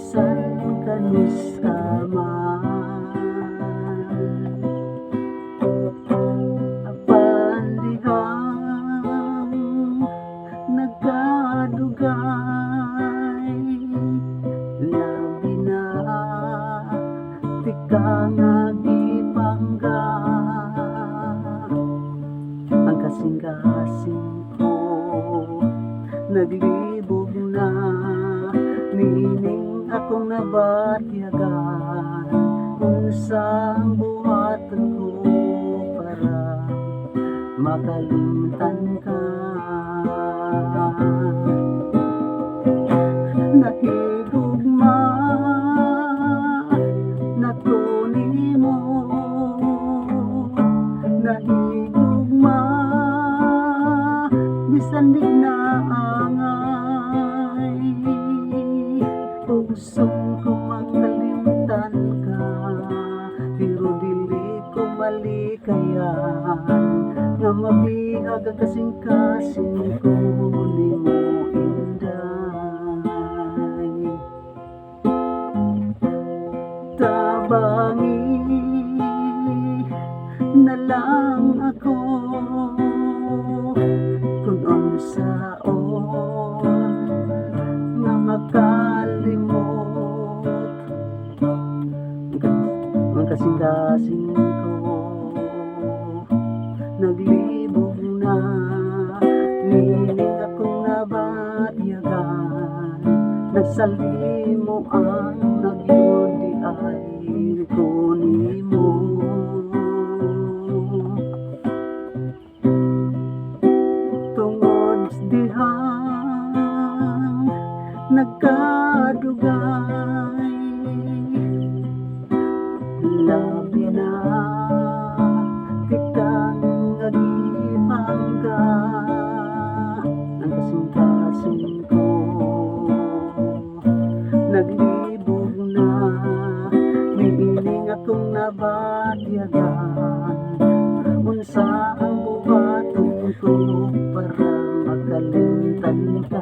san kanus man apan dihang nagkadugay labi na tika nga gipangga ang kasing-kasing ko naglibog na nining akong nabatyagan unsang buhaton ko para makalimtan ka. Nahigugma nako nimo, nahigugma bisan di naangay pusong ko makalimtan ka pero dili ko malikayan nga mabihag ang kasing-kasing ko nimo inday tabangi na lang ako kung ano saon nga makalimot ang kasing-kasing ko naglibog na nining akong nabatyagan nagsalimo ang nagyudi ay ko nimo tungod dihang nagkadugay labi na tikang nagipangga ang kasing-kasing ko naglibog na niining akong nabatyagan unsa ang buhaton ko para makalimtan ka.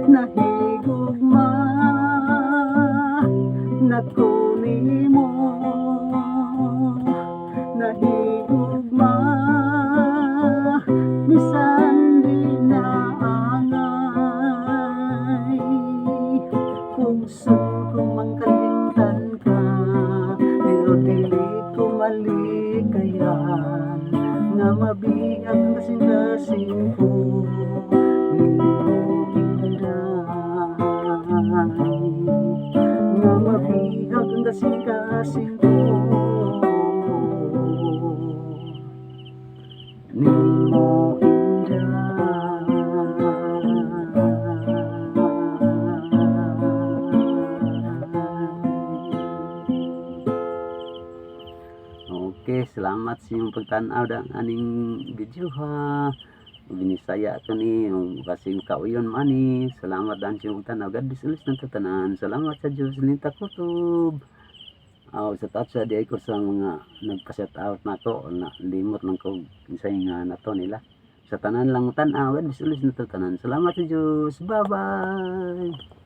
Nahigugma nako nimo, nahigugma bisan di naangay puson ko mangkalimtan ka pero dili ko malikayan nga mabihag ang kasing-kasing ko nimo inday nga mabihag ang kasing-kasing ko nimo Okay, salamat sa iyong pagtanaw ng aning video ha. Binisaya ko ni kasi kauyon mani. Salamat dan sa iyong pagtanaw. God bless ulit ng tatanan. Salamat sa Diyos linta kutob. Sa taot sa di ko sa mga nagpa-set out na to na limot ng ko sa nga na to nila. Sa tanan lang tanaw. God bless ulit ng tatanan. Salamat sa Diyos. Bye bye.